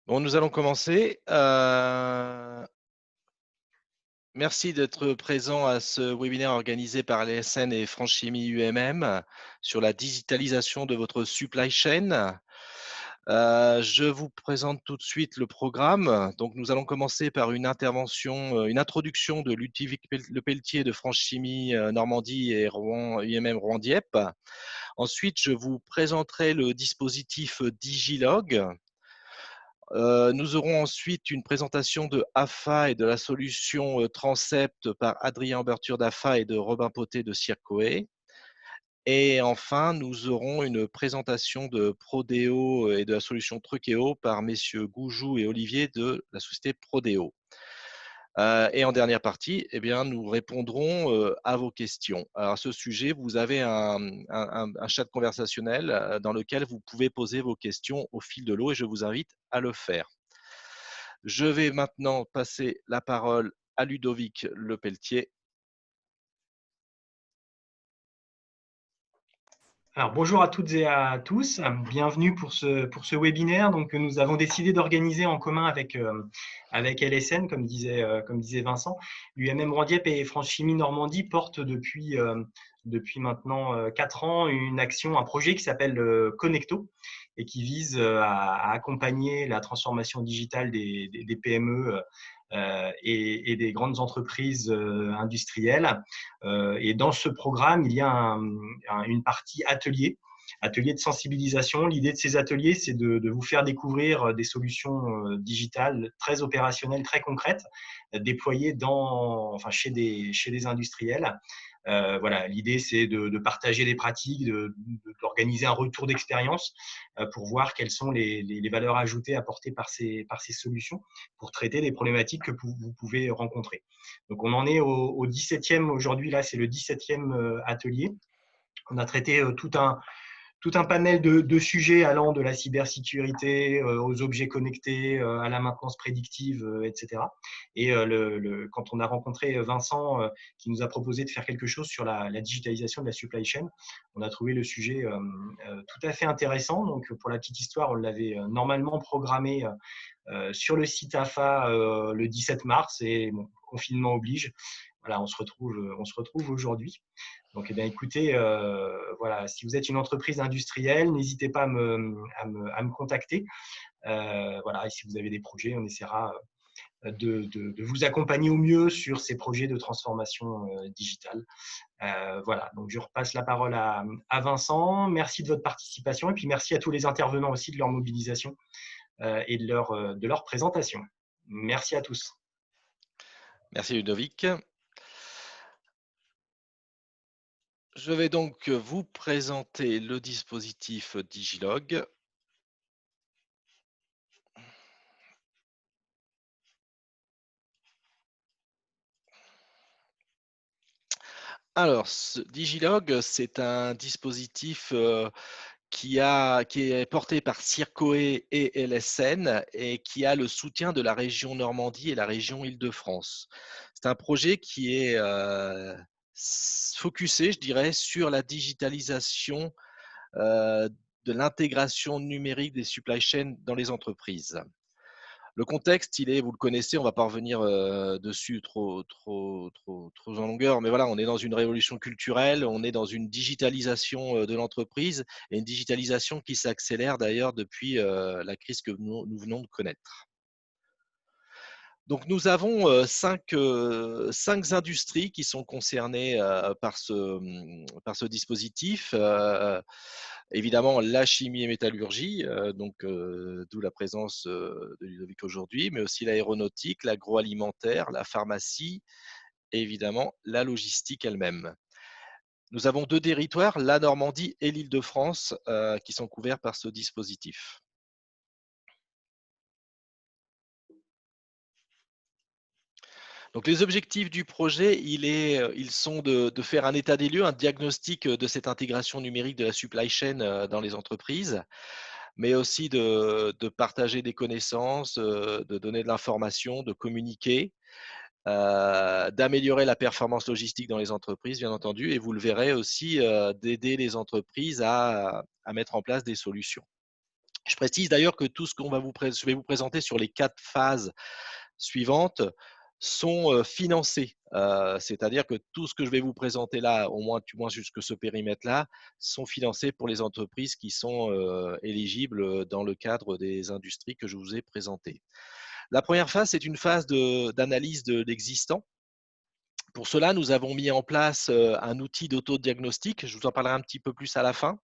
Bon, nous allons commencer. Merci d'être présent à ce webinaire organisé par l'ESN et Franchimie UMM sur la digitalisation de votre supply chain. Je vous présente tout de suite le programme. Donc, nous allons commencer par une intervention, une introduction de Ludovic Lepelletier de Franchimie Normandie et Rouen, UMM Rouen-Dieppe. Ensuite, je vous présenterai le dispositif Digilog. Nous aurons ensuite une présentation de AFA et de la solution Transept par Adrien Berture d'AFA et de Robin Poté de Circoe. Et enfin, nous aurons une présentation de Prodeo et de la solution Truckeo par messieurs Goujou et Olivier de la société Prodeo. Et en dernière partie, eh bien, nous répondrons à vos questions. Alors, à ce sujet, vous avez un chat conversationnel dans lequel vous pouvez poser vos questions au fil de l'eau et je vous invite à le faire. Je vais maintenant passer la parole à Ludovic Lepelletier. Alors, bonjour à toutes et à tous, bienvenue pour ce webinaire que nous avons décidé d'organiser en commun avec LSN, comme disait Vincent. L'UMM Rouen-Dieppe et Franchimie Normandie portent depuis maintenant 4 ans une action, un projet qui s'appelle Connecto et qui vise à accompagner la transformation digitale des PME et des grandes entreprises industrielles. Et dans ce programme, il y a une partie atelier de sensibilisation. L'idée de ces ateliers, c'est de vous faire découvrir des solutions digitales très opérationnelles, très concrètes, déployées chez des industriels. Voilà, l'idée, c'est de partager des pratiques, d'organiser un retour d'expérience pour voir quelles sont les valeurs ajoutées apportées par ces solutions pour traiter des problématiques que vous pouvez rencontrer. Donc, on en est au 17e aujourd'hui. Là, c'est le 17e atelier. On a traité tout un panel de sujets allant de la cybersécurité aux objets connectés, à la maintenance prédictive, etc. Et quand on a rencontré Vincent, qui nous a proposé de faire quelque chose sur la digitalisation de la supply chain, on a trouvé le sujet tout à fait intéressant. Donc, pour la petite histoire, on l'avait normalement programmé sur le site AFA le 17 mars et bon, confinement oblige. Voilà, on se retrouve aujourd'hui. Donc, eh bien, écoutez, voilà, si vous êtes une entreprise industrielle, n'hésitez pas à me contacter. Voilà, et si vous avez des projets, on essaiera de vous accompagner au mieux sur ces projets de transformation digitale. Voilà, donc je repasse la parole à Vincent. Merci de votre participation et puis merci à tous les intervenants aussi de leur mobilisation et de leur présentation. Merci à tous. Merci Ludovic. Je vais donc vous présenter le dispositif Digilog. Alors, ce Digilog, c'est un dispositif qui est porté par Circoe et LSN et qui a le soutien de la région Normandie et la région Île-de-France. C'est un projet qui est focusé, je dirais, sur la digitalisation de l'intégration numérique des supply chains dans les entreprises. Le contexte, vous le connaissez, on ne va pas revenir dessus trop en longueur, mais voilà, on est dans une révolution culturelle, on est dans une digitalisation de l'entreprise et une digitalisation qui s'accélère d'ailleurs depuis la crise que nous venons de connaître. Donc, nous avons cinq industries qui sont concernées par ce dispositif. Évidemment, la chimie et métallurgie, d'où la présence de Ludovic aujourd'hui, mais aussi l'aéronautique, l'agroalimentaire, la pharmacie et évidemment la logistique elle-même. Nous avons 2 territoires, la Normandie et l'Île-de-France, qui sont couverts par ce dispositif. Donc, les objectifs du projet, ils sont de faire un état des lieux, un diagnostic de cette intégration numérique de la supply chain dans les entreprises, mais aussi de partager des connaissances, de donner de l'information, de communiquer, d'améliorer la performance logistique dans les entreprises, bien entendu, et vous le verrez aussi, d'aider les entreprises à mettre en place des solutions. Je précise d'ailleurs que tout ce qu'on va je vais vous présenter sur les 4 phases suivantes sont financés. C'est-à-dire que tout ce que je vais vous présenter là, au moins, du moins jusque ce périmètre-là, sont financés pour les entreprises qui sont éligibles dans le cadre des industries que je vous ai présentées. La première phase, c'est une phase d'analyse de l'existant. Pour cela, nous avons mis en place un outil d'autodiagnostic. Je vous en parlerai un petit peu plus à la fin.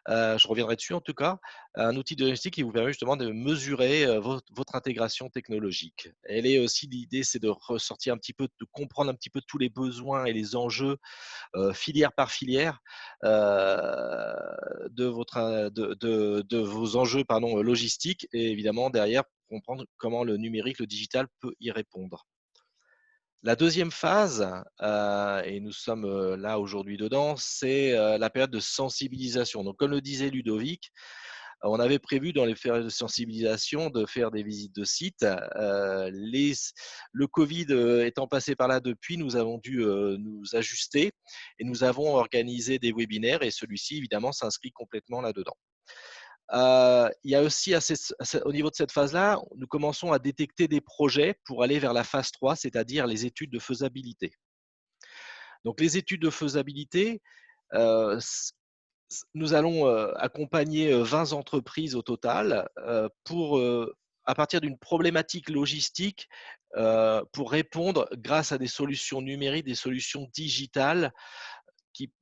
Je reviendrai dessus en tout cas. Un outil de diagnostic qui vous permet justement de mesurer votre intégration technologique. Elle est aussi, l'idée, c'est de ressortir un petit peu, de comprendre un petit peu tous les besoins et les enjeux filière par filière de vos enjeux logistiques et évidemment derrière comprendre comment le numérique, le digital peut y répondre. La deuxième phase, et nous sommes là aujourd'hui dedans, c'est la période de sensibilisation. Donc, comme le disait Ludovic, on avait prévu dans les périodes de sensibilisation de faire des visites de sites. Le Covid étant passé par là depuis, nous avons dû nous ajuster et nous avons organisé des webinaires et celui-ci, évidemment, s'inscrit complètement là-dedans. Il y a aussi, au niveau de cette phase-là, nous commençons à détecter des projets pour aller vers la phase 3, c'est-à-dire les études de faisabilité. Donc, les études de faisabilité, nous allons accompagner 20 entreprises au total pour, à partir d'une problématique logistique, pour répondre grâce à des solutions numériques, des solutions digitales qui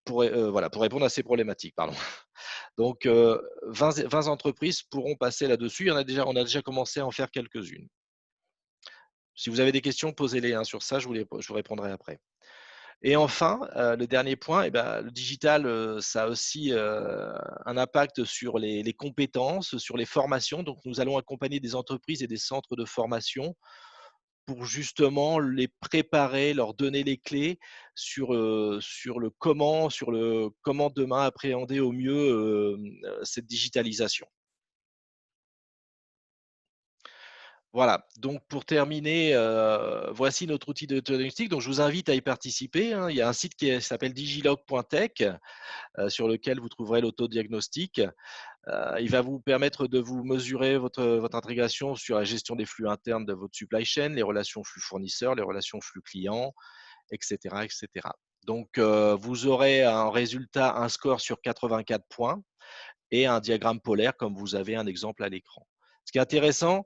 pourraient, voilà, pour répondre à ces problématiques. Pardon. Donc, 20 entreprises pourront passer là-dessus. On a déjà commencé à en faire quelques-unes. Si vous avez des questions, posez-les sur ça, je vous répondrai après. Et enfin, le dernier point, le digital, ça a aussi un impact sur les compétences, sur les formations. Donc, nous allons accompagner des entreprises et des centres de formation pour justement les préparer, leur donner les clés sur le comment demain appréhender au mieux cette digitalisation. Voilà, donc pour terminer, voici notre outil de diagnostic. Donc je vous invite à y participer. Il y a un site qui s'appelle digilog.tech sur lequel vous trouverez l'autodiagnostic. Il va vous permettre de vous mesurer votre intégration sur la gestion des flux internes de votre supply chain, les relations flux fournisseurs, les relations flux clients, etc., etc. Donc, vous aurez en résultat un score sur 84 points et un diagramme polaire comme vous avez un exemple à l'écran. Ce qui est intéressant,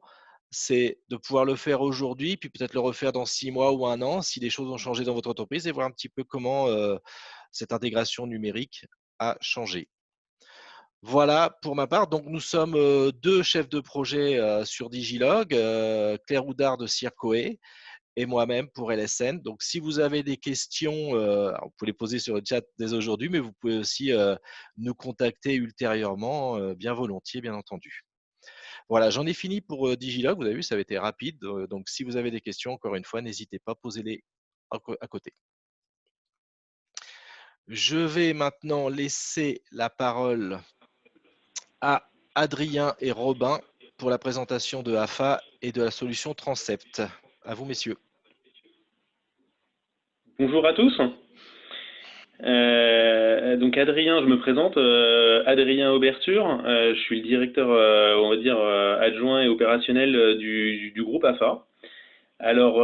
c'est de pouvoir le faire aujourd'hui, puis peut-être le refaire dans 6 mois ou 1 an si les choses ont changé dans votre entreprise et voir un petit peu comment cette intégration numérique a changé. Voilà pour ma part. Donc, nous sommes 2 chefs de projet sur Digilog, Claire Houdard de Circoe et moi-même pour LSN. Donc, si vous avez des questions, vous pouvez les poser sur le chat dès aujourd'hui, mais vous pouvez aussi nous contacter ultérieurement, bien volontiers, bien entendu. Voilà, j'en ai fini pour Digilog. Vous avez vu, ça avait été rapide. Donc, si vous avez des questions, encore une fois, n'hésitez pas, posez-les à côté. Je vais maintenant laisser la parole à Adrien et Robin pour la présentation de AFA et de la solution Transept. À vous, messieurs. Bonjour à tous. Donc Adrien, je me présente, Adrien Auberture, je suis le directeur, on va dire, adjoint et opérationnel du groupe AFA. Alors,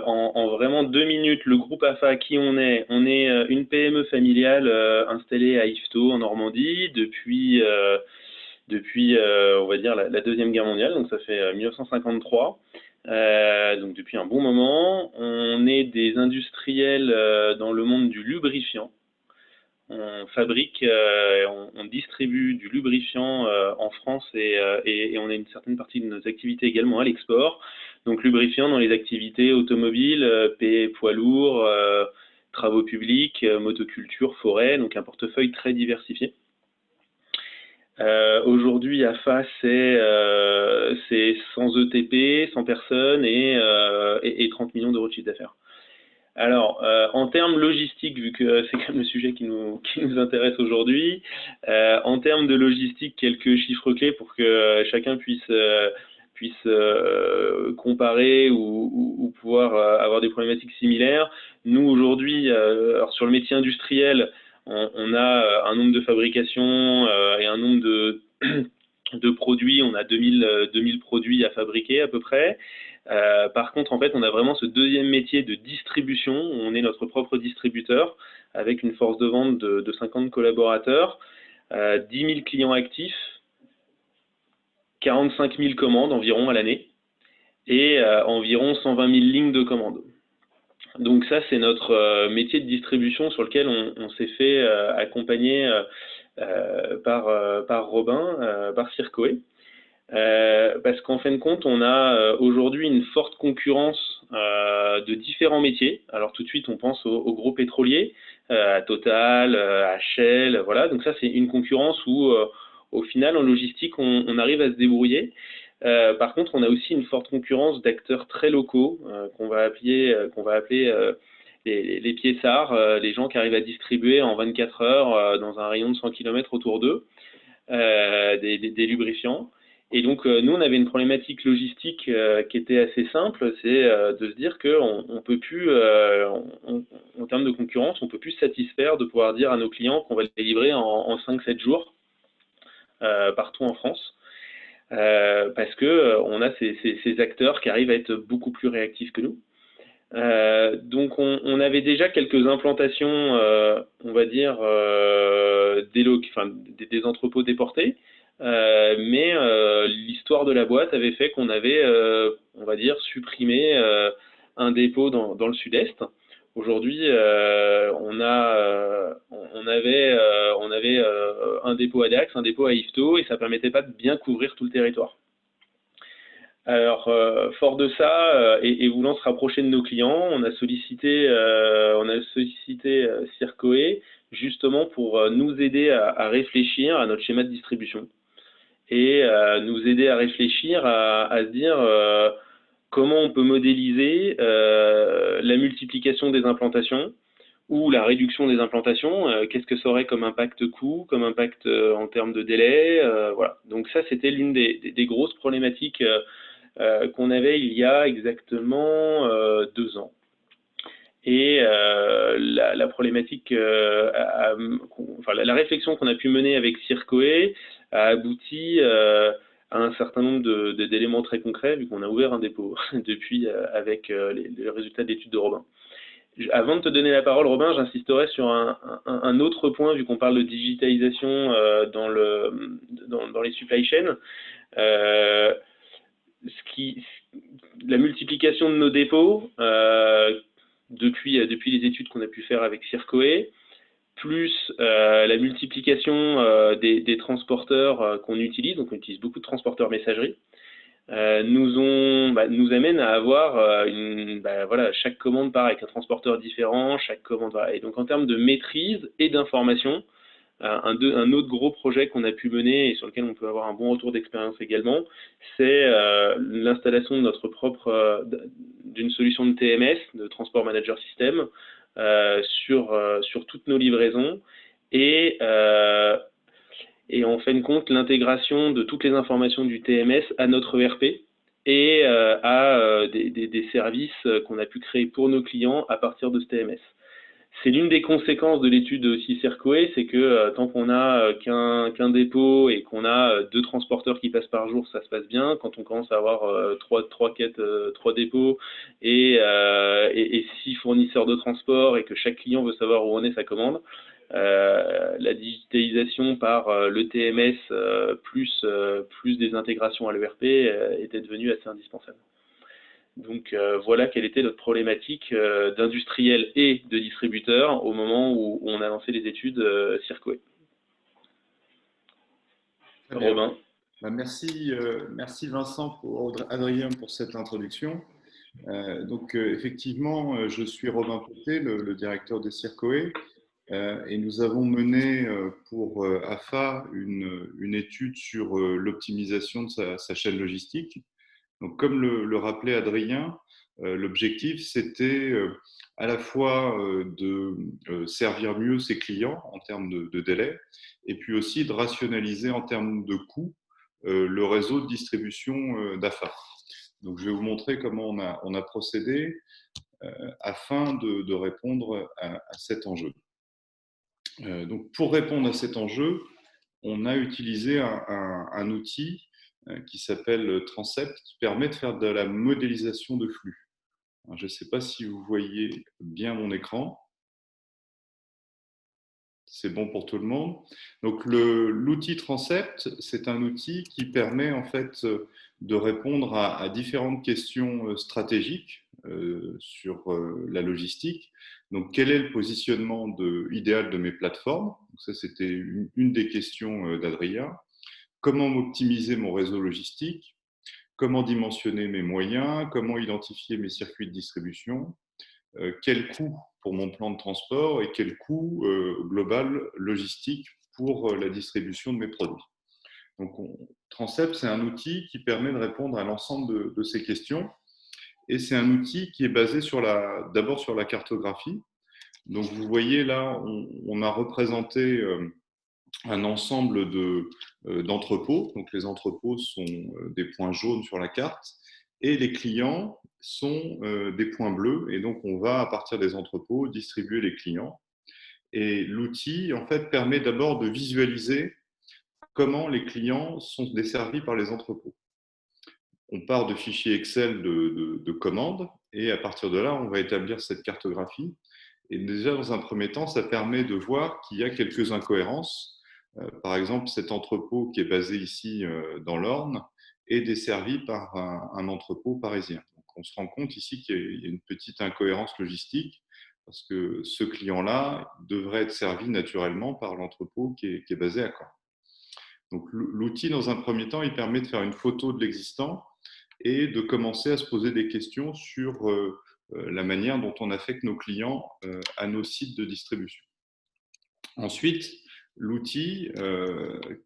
en vraiment 2 minutes, le groupe AFA, qui on est une PME familiale installée à Yvetot, en Normandie, depuis on va dire, la Deuxième Guerre mondiale, donc ça fait 1953. Donc depuis un bon moment, on est des industriels dans le monde du lubrifiant. On fabrique, on distribue du lubrifiant en France et on a une certaine partie de nos activités également à l'export. Donc lubrifiant dans les activités automobiles, poids lourds, travaux publics, motoculture, forêt, donc un portefeuille très diversifié. Aujourd'hui, AFA, c'est 100 ETP, 100 personnes et 30 millions d'euros de chiffre d'affaires. Alors, en termes logistiques, vu que c'est quand même le sujet qui nous intéresse aujourd'hui, en termes de logistique, quelques chiffres clés pour que chacun puisse comparer ou pouvoir avoir des problématiques similaires. Nous, aujourd'hui, alors sur le métier industriel, on a un nombre de fabrications et un nombre de produits, on a 2000 produits à fabriquer à peu près. Par contre, en fait, on a vraiment ce deuxième métier de distribution. On est notre propre distributeur avec une force de vente de 50 collaborateurs, 10 000 clients actifs, 45 000 commandes environ à l'année et environ 120 000 lignes de commandes. Donc ça, c'est notre métier de distribution sur lequel on s'est fait accompagner par Robin, par Circoé. Parce qu'en fin de compte, on a aujourd'hui une forte concurrence de différents métiers. Alors tout de suite, on pense aux gros pétroliers, à Total, à Shell, voilà. Donc ça, c'est une concurrence où, au final, en logistique, on arrive à se débrouiller. Par contre, on a aussi une forte concurrence d'acteurs très locaux qu'on va appeler les piéçards, les gens qui arrivent à distribuer en 24 heures dans un rayon de 100 km autour d'eux des lubrifiants. Et donc, nous, on avait une problématique logistique qui était assez simple, c'est de se dire qu'on peut plus, en termes de concurrence, on peut plus se satisfaire de pouvoir dire à nos clients qu'on va les livrer en 5-7 jours partout en France. Parce que on a ces acteurs qui arrivent à être beaucoup plus réactifs que nous. Donc on avait déjà quelques implantations, on va dire, des entrepôts déportés, mais l'histoire de la boîte avait fait qu'on avait, on va dire, supprimé un dépôt dans le sud-est. Aujourd'hui, on avait un dépôt à Dax, un dépôt à Yvetot, et ça permettait pas de bien couvrir tout le territoire. Alors, fort de ça, et voulant se rapprocher de nos clients, on a sollicité Circoé justement pour nous aider à réfléchir à notre schéma de distribution et nous aider à réfléchir à se dire comment on peut modéliser la multiplication des implantations ou la réduction des implantations, qu'est-ce que ça aurait comme impact coût, comme impact en termes de délai, voilà. Donc ça, c'était l'une des grosses problématiques qu'on avait il y a exactement 2 ans. Et la problématique, la réflexion qu'on a pu mener avec Circoé a abouti à un certain nombre d'éléments très concrets, vu qu'on a ouvert un dépôt depuis avec les résultats d'études de Robin. Avant de te donner la parole, Robin, j'insisterai sur un autre point, vu qu'on parle de digitalisation dans les supply chains. La multiplication de nos dépôts depuis les études qu'on a pu faire avec Circoé, plus la multiplication des transporteurs qu'on utilise, donc on utilise beaucoup de transporteurs messagerie, nous amène à avoir chaque commande part avec un transporteur différent, chaque commande, et donc en termes de maîtrise et d'information, un autre gros projet qu'on a pu mener et sur lequel on peut avoir un bon retour d'expérience également, c'est l'installation de notre d'une solution de TMS, de Transport Manager System, sur toutes nos livraisons et en fin de compte l'intégration de toutes les informations du TMS à notre ERP et à des services qu'on a pu créer pour nos clients à partir de ce TMS. C'est l'une des conséquences de l'étude aussi Circoé, c'est que tant qu'on a qu'un dépôt et qu'on a 2 transporteurs qui passent par jour, ça se passe bien. Quand on commence à avoir 3 dépôts et 6 fournisseurs de transport et que chaque client veut savoir où en est sa commande, la digitalisation par le TMS plus des intégrations à l'ERP était devenue assez indispensable. Donc voilà quelle était notre problématique d'industriel et de distributeur au moment où on a lancé les études Circoé. Robin. Merci Vincent, Adrien pour cette introduction. Effectivement, je suis Robin Poté, le directeur de Circoé, et nous avons mené pour AFA une étude sur l'optimisation de sa chaîne logistique. Donc, comme le rappelait Adrien, l'objectif, c'était à la fois de servir mieux ses clients en termes de délai, et puis aussi de rationaliser en termes de coûts le réseau de distribution d'AFA. Donc, je vais vous montrer comment on a procédé afin de répondre à cet enjeu. Donc, pour répondre à cet enjeu, on a utilisé un outil qui s'appelle Transept, qui permet de faire de la modélisation de flux. Alors, je ne sais pas si vous voyez bien mon écran. C'est bon pour tout le monde. Donc, l'outil Transept, c'est un outil qui permet en fait de répondre à différentes questions stratégiques sur la logistique. Donc, quel est le positionnement idéal de mes plateformes? Donc, ça, c'était une des questions d'Adrien. Comment m'optimiser mon réseau logistique? Comment dimensionner mes moyens? Comment identifier mes circuits de distribution? Quel coût pour mon plan de transport et quel coût global logistique pour la distribution de mes produits. Donc, Transept, c'est un outil qui permet de répondre à l'ensemble de ces questions. Et c'est un outil qui est basé d'abord sur la cartographie. Donc, vous voyez là, on a représenté un ensemble d'entrepôts. Donc, les entrepôts sont des points jaunes sur la carte et les clients sont des points bleus. Et donc, on va, à partir des entrepôts, distribuer les clients. Et l'outil, en fait, permet d'abord de visualiser comment les clients sont desservis par les entrepôts. On part de fichiers Excel de commandes et à partir de là, on va établir cette cartographie. Et déjà, dans un premier temps, ça permet de voir qu'il y a quelques incohérences. Par exemple, cet entrepôt qui est basé ici dans l'Orne est desservi par un entrepôt parisien. Donc, on se rend compte ici qu'il y a une petite incohérence logistique parce que ce client-là devrait être servi naturellement par l'entrepôt qui est basé à Caen. Donc, l'outil, dans un premier temps, il permet de faire une photo de l'existant et de commencer à se poser des questions sur la manière dont on affecte nos clients à nos sites de distribution. Ensuite, l'outil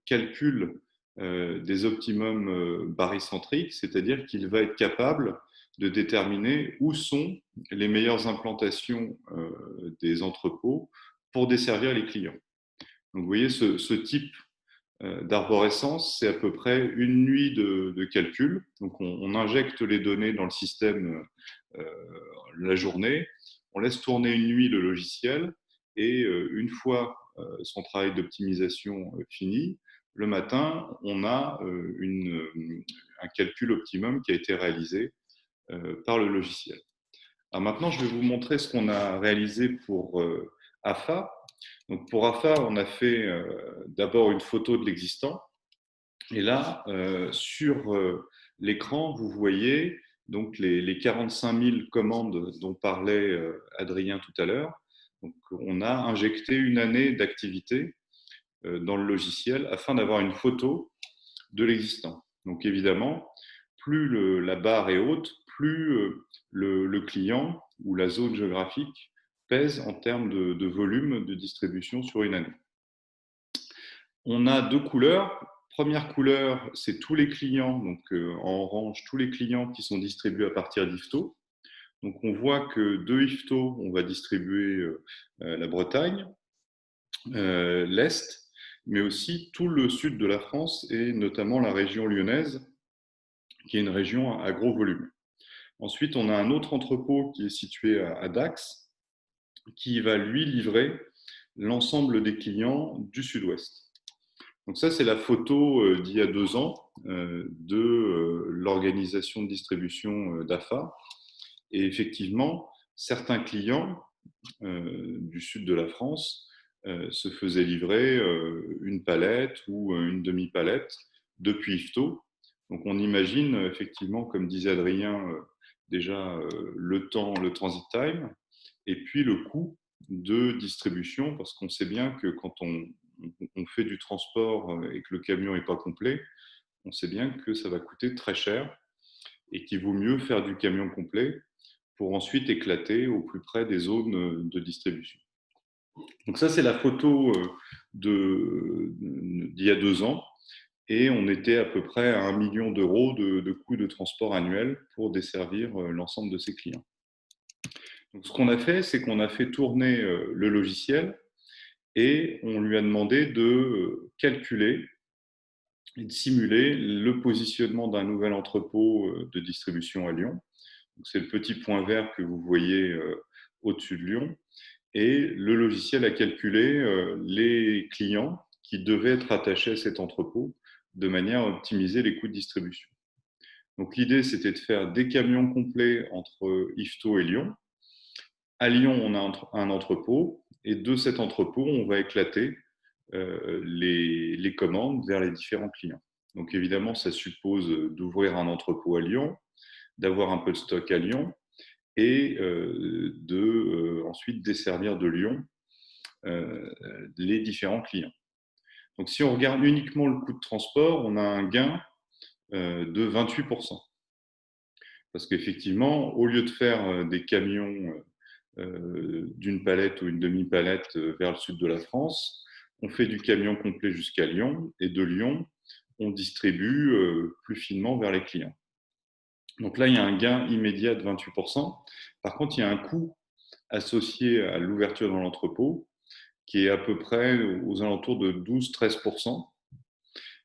calcule des optimums barycentriques, c'est-à-dire qu'il va être capable de déterminer où sont les meilleures implantations des entrepôts pour desservir les clients. Donc, vous voyez, ce type d'arborescence, c'est à peu près une nuit de calcul. Donc, on injecte les données dans le système la journée, on laisse tourner une nuit le logiciel et une fois son travail d'optimisation fini, le matin, on a un calcul optimum qui a été réalisé par le logiciel. Alors maintenant, je vais vous montrer ce qu'on a réalisé pour AFA. Donc pour AFA, on a fait d'abord une photo de l'existant. Et là, sur l'écran, vous voyez donc les 45 000 commandes dont parlait Adrien tout à l'heure. Donc, on a injecté une année d'activité dans le logiciel afin d'avoir une photo de l'existant. Donc évidemment, plus la barre est haute, plus le client ou la zone géographique pèse en termes de volume de distribution sur une année. On a deux couleurs. Première couleur, c'est tous les clients, donc en orange, tous les clients qui sont distribués à partir d'IFTO. Donc on voit que de IFTO, on va distribuer la Bretagne, l'Est, mais aussi tout le sud de la France et notamment la région lyonnaise, qui est une région à gros volume. Ensuite, on a un autre entrepôt qui est situé à Dax, qui va lui livrer l'ensemble des clients du sud-ouest. Donc ça, c'est la photo d'il y a 2 ans de l'organisation de distribution d'AFA. Et effectivement, certains clients du sud de la France se faisaient livrer une palette ou une demi-palette depuis IFTO. Donc on imagine effectivement, comme disait Adrien, déjà le temps, le transit time, et puis le coût de distribution, parce qu'on sait bien que quand on fait du transport et que le camion n'est pas complet, on sait bien que ça va coûter très cher et qu'il vaut mieux faire du camion complet pour ensuite éclater au plus près des zones de distribution. Donc ça, c'est la photo d'il y a 2 ans et on était à peu près à 1 million d'euros de coûts de transport annuel pour desservir l'ensemble de ces clients. Donc, ce qu'on a fait, c'est qu'on a fait tourner le logiciel et on lui a demandé de calculer et de simuler le positionnement d'un nouvel entrepôt de distribution à Lyon. C'est le petit point vert que vous voyez au-dessus de Lyon. Et le logiciel a calculé les clients qui devaient être attachés à cet entrepôt de manière à optimiser les coûts de distribution. Donc l'idée, c'était de faire des camions complets entre Yvetot et Lyon. À Lyon, on a un entrepôt, et de cet entrepôt, on va éclater les commandes vers les différents clients. Donc évidemment, ça suppose d'ouvrir un entrepôt à Lyon, d'avoir un peu de stock à Lyon, et ensuite desservir de Lyon les différents clients. Donc si on regarde uniquement le coût de transport, on a un gain de 28%. Parce qu'effectivement, au lieu de faire des camions d'une palette ou une demi-palette vers le sud de la France, on fait du camion complet jusqu'à Lyon, et de Lyon, on distribue plus finement vers les clients. Donc là, il y a un gain immédiat de 28%. Par contre, il y a un coût associé à l'ouverture dans l'entrepôt qui est à peu près aux alentours de 12-13%.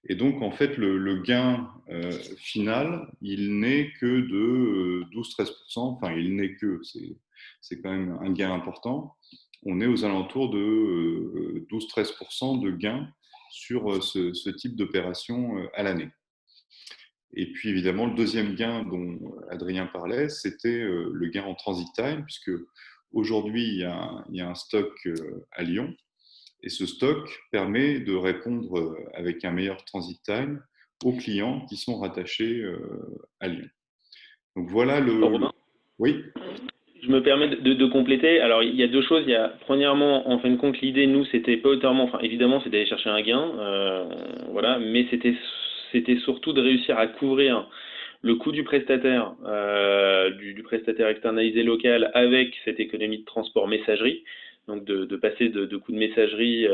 Et donc, en fait, le gain final, il n'est que de 12-13%. Enfin, il n'est que, c'est quand même un gain important. On est aux alentours de 12-13% de gain sur ce type d'opération à l'année. Et puis, évidemment, le deuxième gain dont Adrien parlait, c'était le gain en transit time, puisque aujourd'hui, il y a un stock à Lyon. Et ce stock permet de répondre avec un meilleur transit time aux clients qui sont rattachés à Lyon. Donc voilà Robin, Oui. je me permets de compléter. Alors, il y a deux choses. Il y a, premièrement, en fin de compte, l'idée, nous, c'était pas autant, enfin, évidemment, c'est d'aller chercher un gain, voilà, mais c'était surtout de réussir à couvrir le coût du prestataire, du prestataire externalisé local avec cette économie de transport messagerie. Donc de passer de coûts de messagerie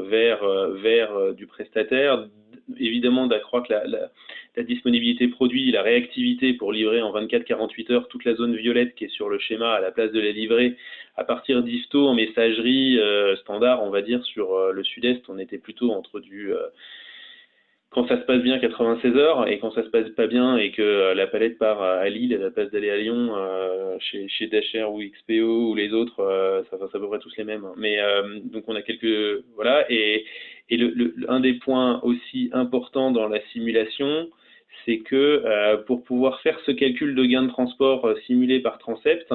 vers du prestataire, évidemment d'accroître la disponibilité produit, la réactivité pour livrer en 24-48 heures toute la zone violette qui est sur le schéma à la place de la livrer à partir d'Yvetot en messagerie standard, on va dire, sur le sud-est, on était plutôt entre quand ça se passe bien 96 heures, et quand ça se passe pas bien et que la palette part à Lille à la place d'aller à Lyon chez Dacher ou XPO ou les autres, ça c'est à peu près tous les mêmes. Mais donc on a quelques voilà, et un des points aussi importants dans la simulation, c'est que pour pouvoir faire ce calcul de gain de transport simulé par Transept,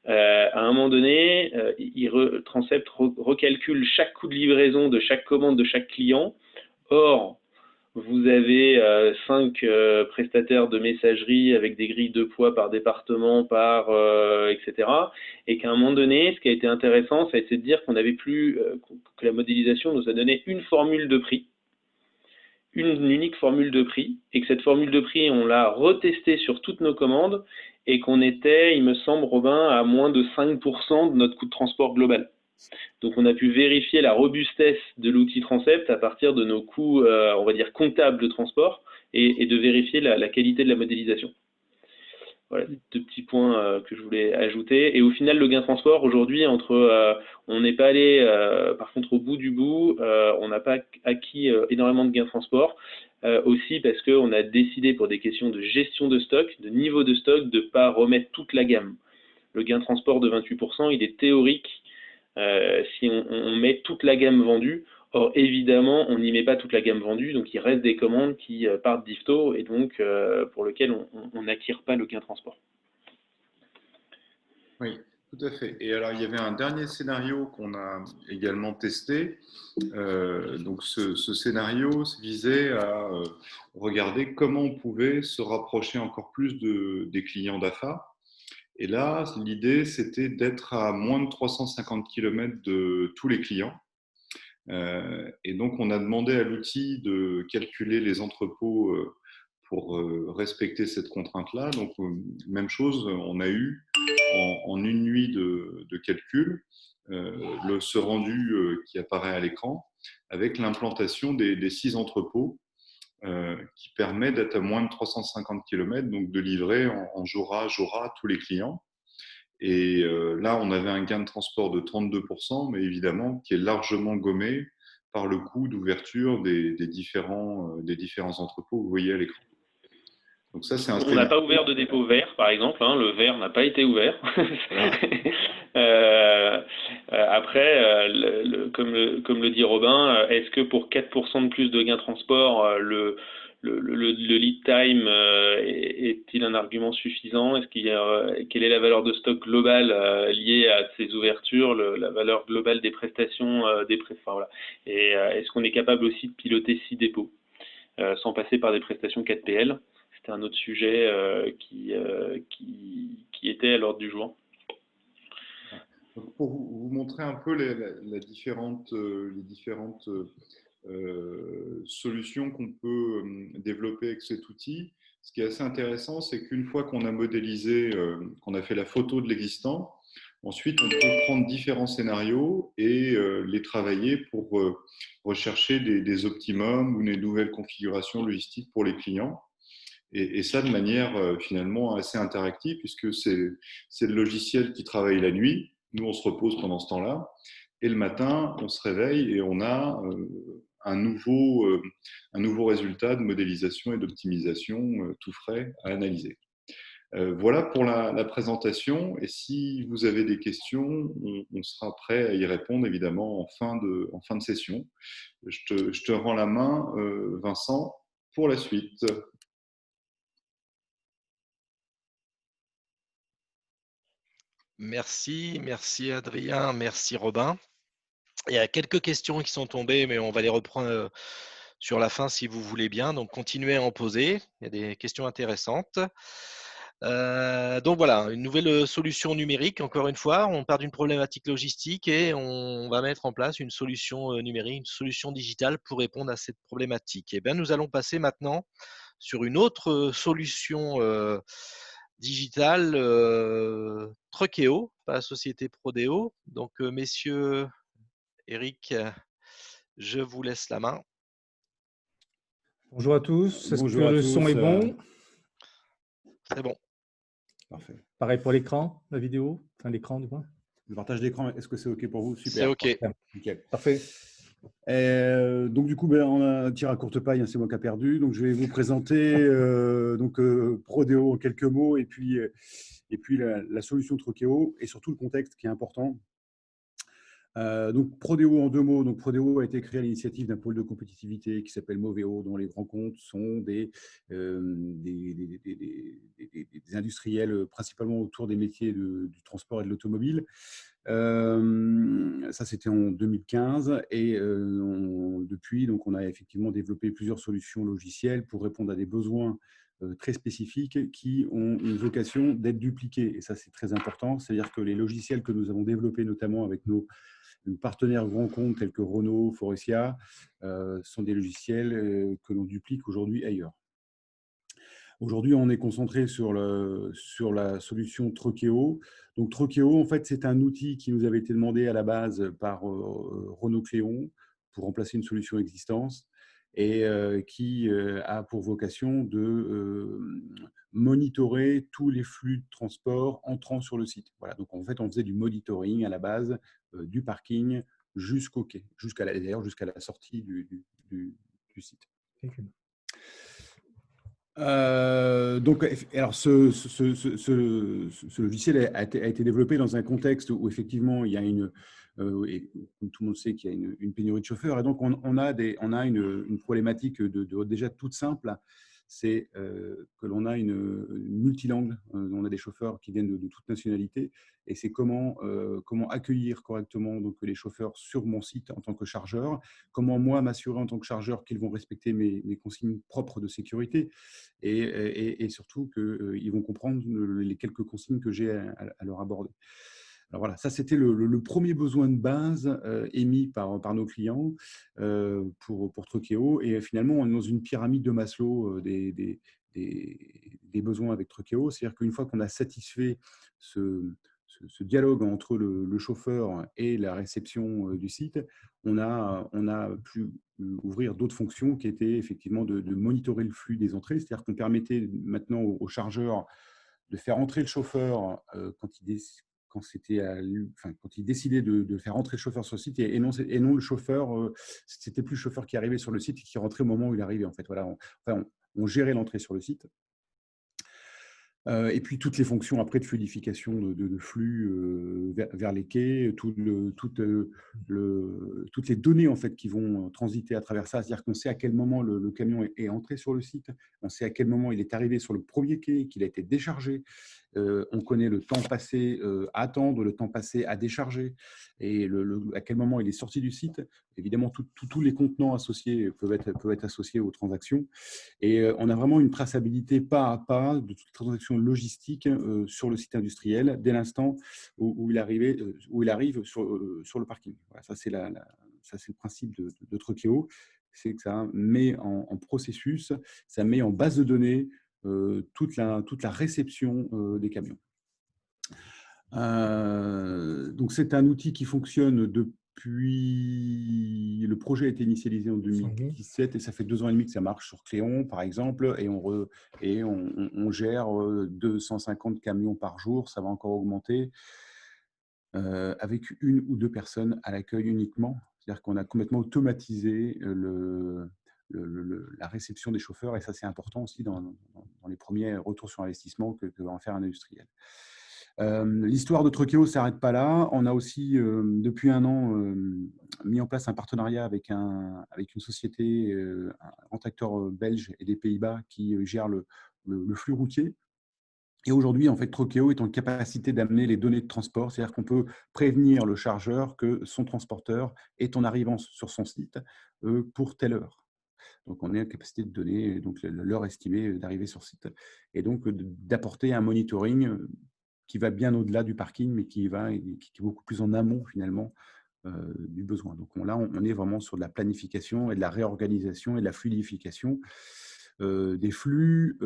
à un moment donné, Transept recalcule chaque coût de livraison de chaque commande de chaque client. Or, vous avez 5 prestataires de messagerie avec des grilles de poids par département, etc. Et qu'à un moment donné, ce qui a été intéressant, ça a été de dire qu'on n'avait plus, que la modélisation nous a donné une formule de prix, une unique formule de prix, et que cette formule de prix, on l'a retestée sur toutes nos commandes, et qu'on était, il me semble, Robin, à moins de 5% de notre coût de transport global. Donc, on a pu vérifier la robustesse de l'outil Transept à partir de nos coûts, on va dire, comptables de transport, et de vérifier la qualité de la modélisation. Voilà, deux petits points que je voulais ajouter. Et au final, le gain transport, aujourd'hui, on n'est pas allé, par contre, au bout du bout, on n'a pas acquis énormément de gains transport, aussi parce qu'on a décidé, pour des questions de gestion de stock, de niveau de stock, de ne pas remettre toute la gamme. Le gain transport de 28%, il est théorique si on met toute la gamme vendue. Or, évidemment, on n'y met pas toute la gamme vendue, donc il reste des commandes qui partent d'Yvetot et donc pour lesquelles on n'acquiert pas le gain transport. Oui, tout à fait. Et alors, il y avait un dernier scénario qu'on a également testé. Donc, ce scénario visait à regarder comment on pouvait se rapprocher encore plus des clients d'AFA. Et là, l'idée, c'était d'être à moins de 350 km de tous les clients. Et donc, on a demandé à l'outil de calculer les entrepôts pour respecter cette contrainte-là. Donc, même chose, on a eu en une nuit de calcul ce rendu qui apparaît à l'écran avec l'implantation des 6 entrepôts qui permet d'être à moins de 350 km, donc de livrer en jour A tous les clients. Et là, on avait un gain de transport de 32%, mais évidemment, qui est largement gommé par le coût d'ouverture des différents entrepôts que vous voyez à l'écran. Donc ça, c'est un On n'a scénario. pas ouvert de dépôt vert, par exemple. Hein, le vert n'a pas été ouvert. Ah, Après, comme le dit Robin, est-ce que pour 4% de plus de gains transport, le lead time est-il un argument suffisant? Quelle est la valeur de stock globale liée à ces ouvertures, la valeur globale des prestations enfin, voilà. Et est-ce qu'on est capable aussi de piloter 6 dépôts sans passer par des prestations 4PL? C'était un autre sujet qui était à l'ordre du jour. donc pour vous montrer un peu les différentes solutions qu'on peut développer avec cet outil, ce qui est assez intéressant, c'est qu'une fois qu'on a modélisé, qu'on a fait la photo de l'existant, ensuite on peut prendre différents scénarios et les travailler pour rechercher des optimums ou des nouvelles configurations logistiques pour les clients. Et ça de manière finalement assez interactive, puisque c'est le logiciel qui travaille la nuit. Nous, on se repose pendant ce temps-là. Et le matin, on se réveille et on a un nouveau résultat de modélisation et d'optimisation tout frais à analyser. Voilà pour la présentation. Et si vous avez des questions, on sera prêt à y répondre évidemment en fin de session. Je te rends la main, Vincent, pour la suite. Merci, merci Adrien, merci Robin. Il y a quelques questions qui sont tombées, mais on va les reprendre sur la fin si vous voulez bien. Donc, continuez à en poser. Il y a des questions intéressantes. Donc voilà, une nouvelle solution numérique, encore une fois. On part d'une problématique logistique et on va mettre en place une solution numérique, une solution digitale pour répondre à cette problématique. Et bien, nous allons passer maintenant sur une autre solution digitale, Truckeo, pas la société Prodeo. Donc, messieurs, Eric, je vous laisse la main. Bonjour à tous. Est-ce Bonjour que à le tous, son est bon? C'est bon. Parfait. Pareil pour l'écran, la vidéo, enfin l'écran du moins. Le partage d'écran, est-ce que c'est OK pour vous? C'est Super. OK. Nickel. Parfait. Donc du coup, on a un tir à courte paille, hein, c'est moi qui a perdu. Donc je vais vous présenter Prodeo en quelques mots et puis la solution Truckeo et surtout le contexte qui est important. Donc Prodeo en deux mots. Donc Prodeo a été créé à l'initiative d'un pôle de compétitivité qui s'appelle Moveo, dont les grands comptes sont des industriels principalement autour des métiers du transport et de l'automobile. Ça, c'était en 2015 et depuis, donc, on a effectivement développé plusieurs solutions logicielles pour répondre à des besoins très spécifiques qui ont une vocation d'être dupliqués. Et ça, c'est très important. C'est-à-dire que les logiciels que nous avons développés, notamment avec nos partenaires grands comptes tels que Renault, Faurecia, sont des logiciels que l'on duplique aujourd'hui ailleurs. Aujourd'hui, on est concentré sur la solution Truckeo. Donc, Truckeo, en fait, c'est un outil qui nous avait été demandé à la base par Renault Cléon pour remplacer une solution existante et qui a pour vocation de monitorer tous les flux de transport entrant sur le site. Voilà. Donc, en fait, on faisait du monitoring à la base du parking jusqu'au quai, d'ailleurs jusqu'à la sortie du site. Donc, alors ce logiciel a été développé dans un contexte où effectivement il y a et comme tout le monde sait qu'il y a une pénurie de chauffeurs, et donc on a une problématique déjà toute simple, c'est que l'on a une multilangue, on a des chauffeurs qui viennent de toute nationalité, et c'est comment accueillir correctement donc les chauffeurs sur mon site en tant que chargeur, comment moi m'assurer en tant que chargeur qu'ils vont respecter mes consignes propres de sécurité, et surtout qu'ils vont comprendre les quelques consignes que j'ai à leur aborder. Alors voilà, ça c'était le premier besoin de base émis par nos clients pour Truckeo, et finalement on est dans une pyramide de Maslow des besoins avec Truckeo, c'est-à-dire qu'une fois qu'on a satisfait ce dialogue entre le chauffeur et la réception du site, on a pu ouvrir d'autres fonctions qui étaient effectivement de monitorer le flux des entrées, c'est-à-dire qu'on permettait maintenant au chargeur de faire entrer le chauffeur quand il décidait de faire entrer le chauffeur sur le site, et non le chauffeur, c'était plus le chauffeur qui arrivait sur le site et qui rentrait au moment où il arrivait. En fait, voilà, on gérait l'entrée sur le site. Et puis toutes les fonctions après de fluidification de flux vers les quais, toutes les données en fait qui vont transiter à travers ça, c'est-à-dire qu'on sait à quel moment le camion est entré sur le site, on sait à quel moment il est arrivé sur le premier quai, qu'il a été déchargé, on connaît le temps passé à attendre, le temps passé à décharger et à quel moment il est sorti du site. Évidemment, tous les contenants associés peuvent être associés aux transactions. Et on a vraiment une traçabilité pas à pas de toute transaction logistique sur le site industriel dès l'instant où il arrive sur le parking. Voilà, ça, c'est le principe de Truckeo. C'est que ça met en processus, ça met en base de données toute la réception des camions. Donc, c'est un outil qui fonctionne depuis… Le projet a été initialisé en 2017 et ça fait 2 ans et demi que ça marche sur Cléon, par exemple, et on gère 250 camions par jour, ça va encore augmenter, avec 1 ou 2 personnes à l'accueil uniquement. C'est-à-dire qu'on a complètement automatisé la réception des chauffeurs, et ça, c'est important aussi dans les premiers retours sur investissement que va en faire un industriel. L'histoire de Truckeo ne s'arrête pas là. On a aussi, depuis 1 an, mis en place un partenariat avec une société, un grand acteur belge et des Pays-Bas qui gère le flux routier. Et aujourd'hui, en fait, Truckeo est en capacité d'amener les données de transport, c'est-à-dire qu'on peut prévenir le chargeur que son transporteur est en arrivant sur son site pour telle heure. Donc, on est en capacité de donner donc, l'heure estimée d'arrivée sur site et donc d'apporter un monitoring qui va bien au-delà du parking, mais qui est beaucoup plus en amont finalement du besoin. Donc là, on est vraiment sur de la planification et de la réorganisation et de la fluidification des flux,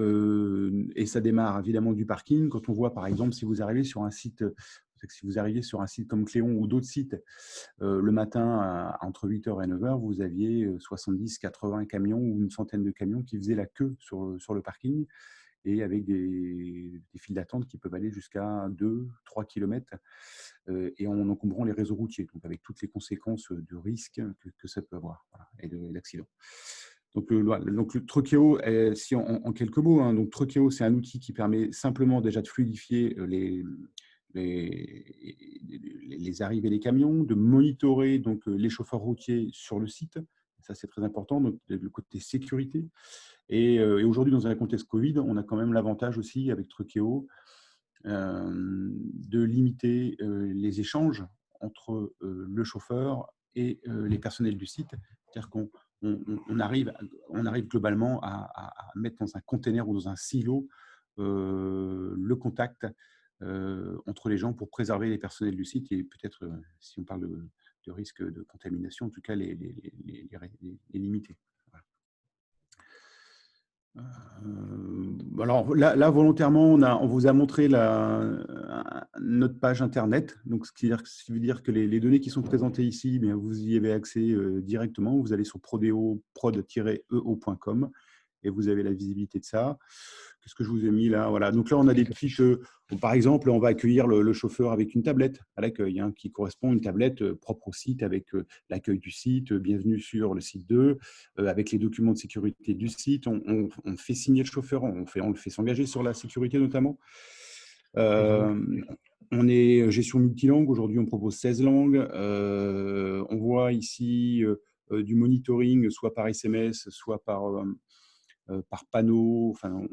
et ça démarre évidemment du parking. Quand on voit par exemple si vous arrivez sur un site comme Cléon ou d'autres sites, le matin entre 8h et 9h, vous aviez 70-80 camions ou une centaine de camions qui faisaient la queue sur le parking, et avec des files d'attente qui peuvent aller jusqu'à 2-3 km et en encombrant les réseaux routiers, donc avec toutes les conséquences de risque que ça peut avoir, voilà, et d'accidents. Donc le Truckeo, si en quelques mots, hein, donc Truckeo, c'est un outil qui permet simplement déjà de fluidifier les arrivées des camions, de monitorer donc les chauffeurs routiers sur le site. Ça, c'est très important, donc le côté sécurité. Et aujourd'hui, dans un contexte Covid, on a quand même l'avantage aussi, avec Truckeo, de limiter les échanges entre le chauffeur et les personnels du site. C'est-à-dire qu'on arrive globalement à mettre dans un container ou dans un silo le contact entre les gens pour préserver les personnels du site et peut-être, si on parle de risque de contamination, en tout cas les limiter. Alors là, volontairement, on vous a montré notre page Internet. Donc, ce qui veut dire que les données qui sont présentées ici, bien, vous y avez accès directement. Vous allez sur prod-eo.com et vous avez la visibilité de ça. Qu'est-ce que je vous ai mis là? Voilà. Donc là, on a des petites… par exemple, on va accueillir le chauffeur avec une tablette à l'accueil, hein, qui correspond à une tablette propre au site, avec l'accueil du site, bienvenue sur le site 2, avec les documents de sécurité du site. On fait signer le chauffeur, on le fait s'engager sur la sécurité notamment. On est gestion multilangue. Aujourd'hui, on propose 16 langues. On voit ici du monitoring, soit par SMS, soit par panneau. Enfin,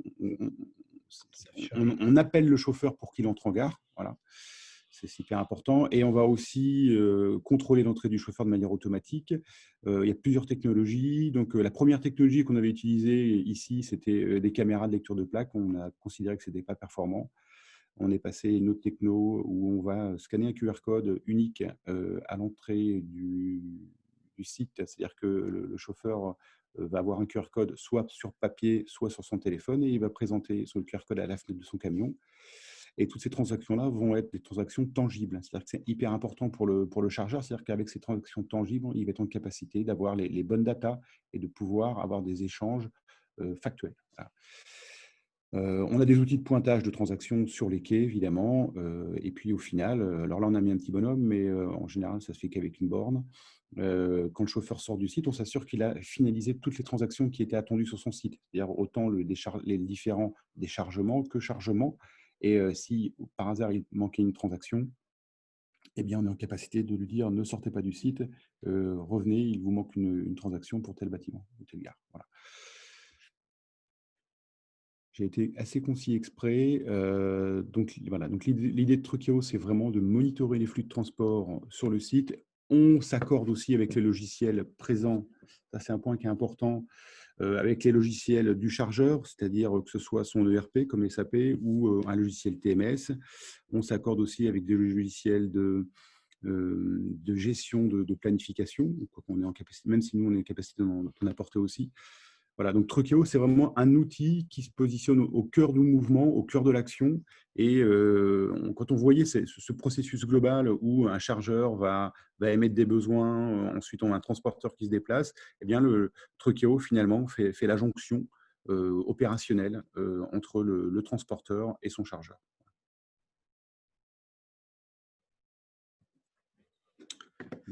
on appelle le chauffeur pour qu'il entre en gare. Voilà. C'est super important. Et on va aussi contrôler l'entrée du chauffeur de manière automatique. Il y a plusieurs technologies. Donc, la première technologie qu'on avait utilisée ici, c'était des caméras de lecture de plaques. On a considéré que ce n'était pas performant. On est passé à une autre techno où on va scanner un QR code unique à l'entrée du site. C'est-à-dire que le chauffeur va avoir un QR code soit sur papier, soit sur son téléphone, et il va présenter le QR code à la fenêtre de son camion. Et toutes ces transactions-là vont être des transactions tangibles. C'est-à-dire que c'est hyper important pour le chargeur. C'est-à-dire qu'avec ces transactions tangibles, il va être en capacité d'avoir les bonnes datas et de pouvoir avoir des échanges factuels. Voilà. On a des outils de pointage de transactions sur les quais, évidemment. Et puis au final, alors là, on a mis un petit bonhomme, mais en général, ça se fait qu'avec une borne. Quand le chauffeur sort du site, on s'assure qu'il a finalisé toutes les transactions qui étaient attendues sur son site, c'est-à-dire autant les différents déchargements que chargements. Et si par hasard il manquait une transaction, eh bien, on est en capacité de lui dire ne sortez pas du site, revenez, il vous manque une transaction pour tel bâtiment ou telle gare. Voilà. J'ai été assez concis exprès. Donc voilà, donc l'idée de Truckeo, c'est vraiment de monitorer les flux de transport sur le site. On s'accorde aussi avec les logiciels présents, ça c'est un point qui est important, avec les logiciels du chargeur, c'est-à-dire que ce soit son ERP comme SAP ou un logiciel TMS. On s'accorde aussi avec des logiciels de gestion de planification, on est en capacité, même si nous on est en capacité d'en apporter aussi. Voilà, donc Truckeo, c'est vraiment un outil qui se positionne au cœur du mouvement, au cœur de l'action. Et quand on voyait ce processus global où un chargeur va émettre des besoins, ensuite on a un transporteur qui se déplace, eh bien le Truckeo finalement fait la jonction opérationnelle entre le transporteur et son chargeur.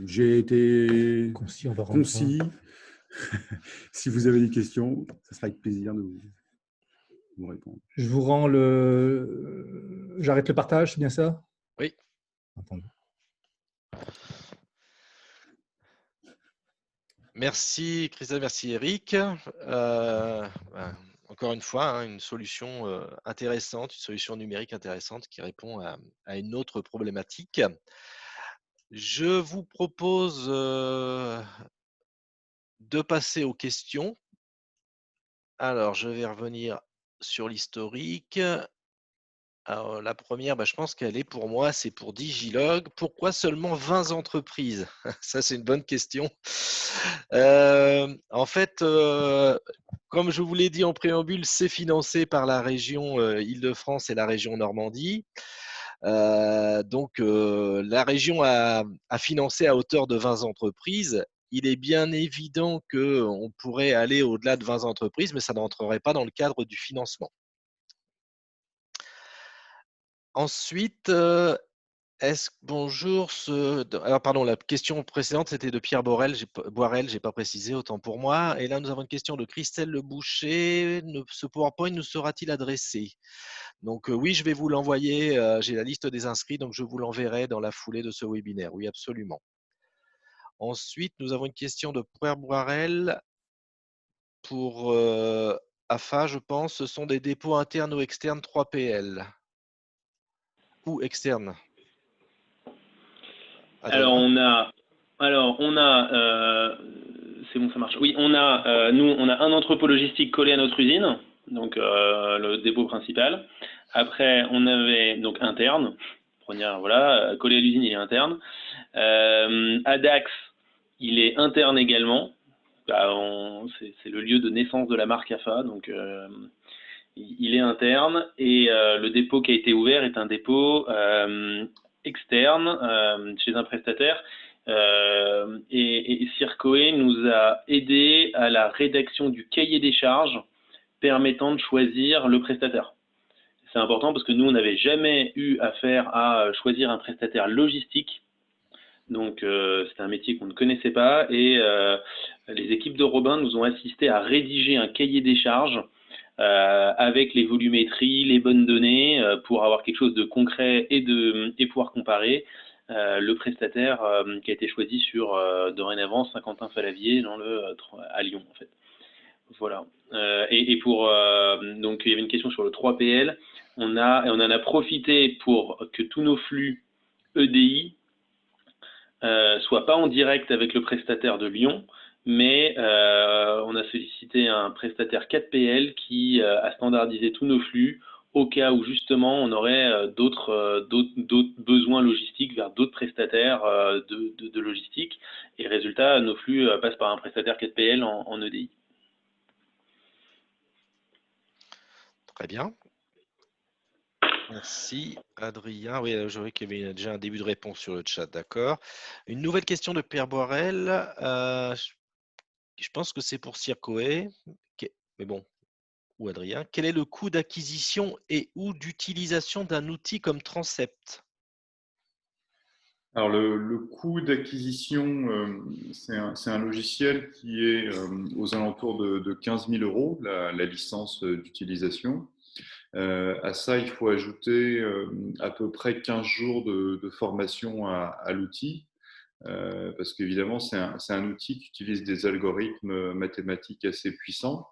J'ai été Concis, on va rendre ça. concis. Si vous avez des questions, ça sera avec plaisir de vous répondre. Je vous rends le. J'arrête le partage, c'est bien ça? Oui. Entendu. Merci Christelle, merci Eric. Encore une fois, hein, une solution intéressante, une solution numérique intéressante qui répond à une autre problématique. Je vous propose de passer aux questions. Alors, je vais revenir sur l'historique. Alors, la première, je pense qu'elle est pour moi, c'est pour Digilog. Pourquoi seulement 20 entreprises? Ça, c'est une bonne question. En fait, comme je vous l'ai dit en préambule, c'est financé par la région Île-de-France et la région Normandie. Donc, la région a financé à hauteur de 20 entreprises. Il est bien évident qu'on pourrait aller au-delà de 20 entreprises, mais ça n'entrerait pas dans le cadre du financement. Ensuite, bonjour. Alors, pardon, la question précédente, c'était de Pierre Boirel, j'ai pas précisé, autant pour moi. Et là, nous avons une question de Christelle Le Boucher. Ce PowerPoint nous sera-t-il adressé? Donc, oui, je vais vous l'envoyer. J'ai la liste des inscrits, donc je vous l'enverrai dans la foulée de ce webinaire. Oui, absolument. Ensuite, nous avons une question de Pierre Boirel pour AFA, je pense. Ce sont des dépôts internes ou externes 3PL ou externes? Alors on a, c'est bon, ça marche. Oui, on a un entrepôt logistique collé à notre usine, donc le dépôt principal. Après, on avait donc interne, voilà, collé à l'usine, il est interne. Adax, il est interne également. C'est le lieu de naissance de la marque AFA, donc il est interne. Et le dépôt qui a été ouvert est un dépôt externe chez un prestataire. Et Circoe nous a aidé à la rédaction du cahier des charges permettant de choisir le prestataire. C'est important parce que nous, on n'avait jamais eu affaire à choisir un prestataire logistique. Donc, c'est un métier qu'on ne connaissait pas. Et les équipes de Robin nous ont assisté à rédiger un cahier des charges avec les volumétries, les bonnes données, pour avoir quelque chose de concret et pouvoir comparer le prestataire qui a été choisi sur dorénavant Saint-Quentin-Falavier à Lyon en fait. Voilà. Donc il y avait une question sur le 3PL. On en a profité pour que tous nos flux EDI soient pas en direct avec le prestataire de Lyon, mais on a sollicité un prestataire 4PL qui a standardisé tous nos flux au cas où justement on aurait d'autres besoins logistiques vers d'autres prestataires de logistique. Et résultat, nos flux passent par un prestataire 4PL en EDI. Très bien. Merci, Adrien. Oui, je vois qu'il y avait déjà un début de réponse sur le chat, d'accord. Une nouvelle question de Pierre Boirel. Je pense que c'est pour Circoe, mais bon, ou Adrien, quel est le coût d'acquisition et ou d'utilisation d'un outil comme Transept? Alors, le coût d'acquisition, c'est un logiciel qui est aux alentours de 15 000 euros, la licence d'utilisation. À ça, il faut ajouter à peu près 15 jours de formation à l'outil, parce qu'évidemment, c'est un outil qui utilise des algorithmes mathématiques assez puissants.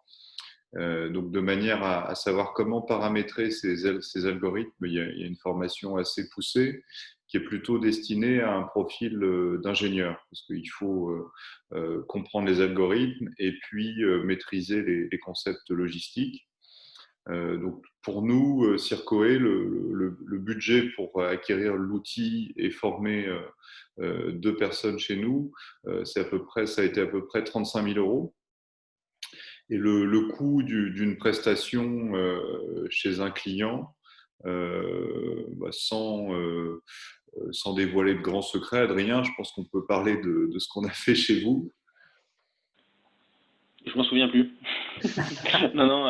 Donc, de manière à savoir comment paramétrer ces algorithmes, il y a une formation assez poussée qui est plutôt destinée à un profil d'ingénieur, parce qu'il faut comprendre les algorithmes et puis maîtriser les concepts logistiques. Donc pour nous, Circoe, le budget pour acquérir l'outil et former 2 personnes chez nous, ça a été à peu près 35 000 euros. Et le coût d'une prestation chez un client, sans dévoiler de grands secrets, Adrien, je pense qu'on peut parler de ce qu'on a fait chez vous. Je m'en souviens plus. Non, non.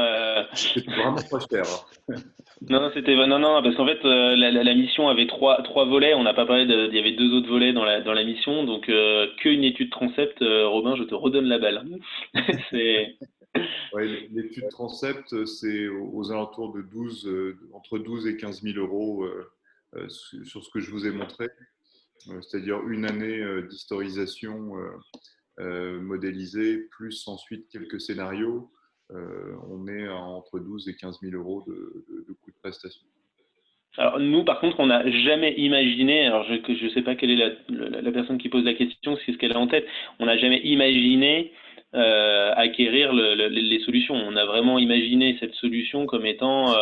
C'était vraiment pas cher. Non, non, parce qu'en fait la mission avait trois volets. On n'a pas parlé il y avait 2 autres volets dans la mission, donc qu'une étude Transept. Robin, je te redonne la balle. C'est Ouais, l'étude Transept, c'est aux alentours de entre 12 et 15 000 euros sur ce que je vous ai montré, c'est-à-dire une année d'historisation modélisée, plus ensuite quelques scénarios. On est entre 12 et 15 000 euros de coût de prestation. Alors nous, par contre, on n'a jamais imaginé, alors je sais pas quelle est la personne qui pose la question, c'est ce qu'elle a en tête, on n'a jamais imaginé acquérir les solutions. On a vraiment imaginé cette solution comme étant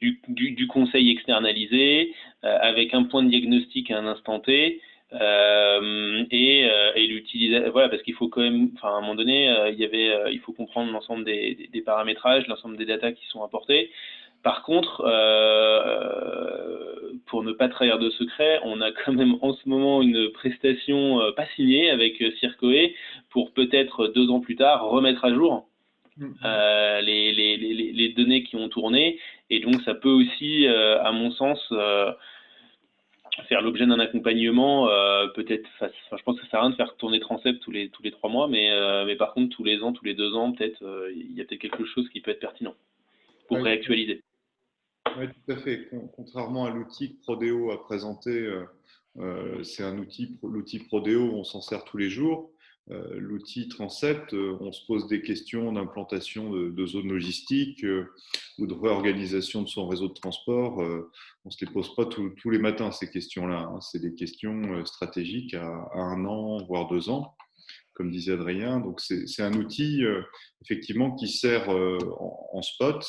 du conseil externalisé, avec un point de diagnostic à un instant T, et l'utiliser, voilà, parce qu'il faut quand même, enfin à un moment donné, il faut comprendre l'ensemble des paramétrages, l'ensemble des datas qui sont apportés. Par contre, pour ne pas trahir de secret, on a quand même en ce moment une prestation pas signée avec Circoe pour peut-être 2 ans plus tard remettre à jour les données qui ont tourné. Et donc, ça peut aussi, à mon sens, faire l'objet d'un accompagnement. Peut-être, je pense que ça sert à rien de faire tourner Transept tous les 3 mois, mais par contre, tous les ans, tous les 2 ans, peut-être, il y a peut-être quelque chose qui peut être pertinent pour réactualiser. Oui, tout à fait. Contrairement à l'outil que Prodeo a présenté, c'est l'outil Prodeo, on s'en sert tous les jours. L'outil Transept, on se pose des questions d'implantation de zones logistiques ou de réorganisation de son réseau de transport. On ne se les pose pas tous les matins, ces questions-là. Hein. C'est des questions stratégiques à 1 an, voire 2 ans, comme disait Adrien. Donc, c'est un outil, effectivement, qui sert en spot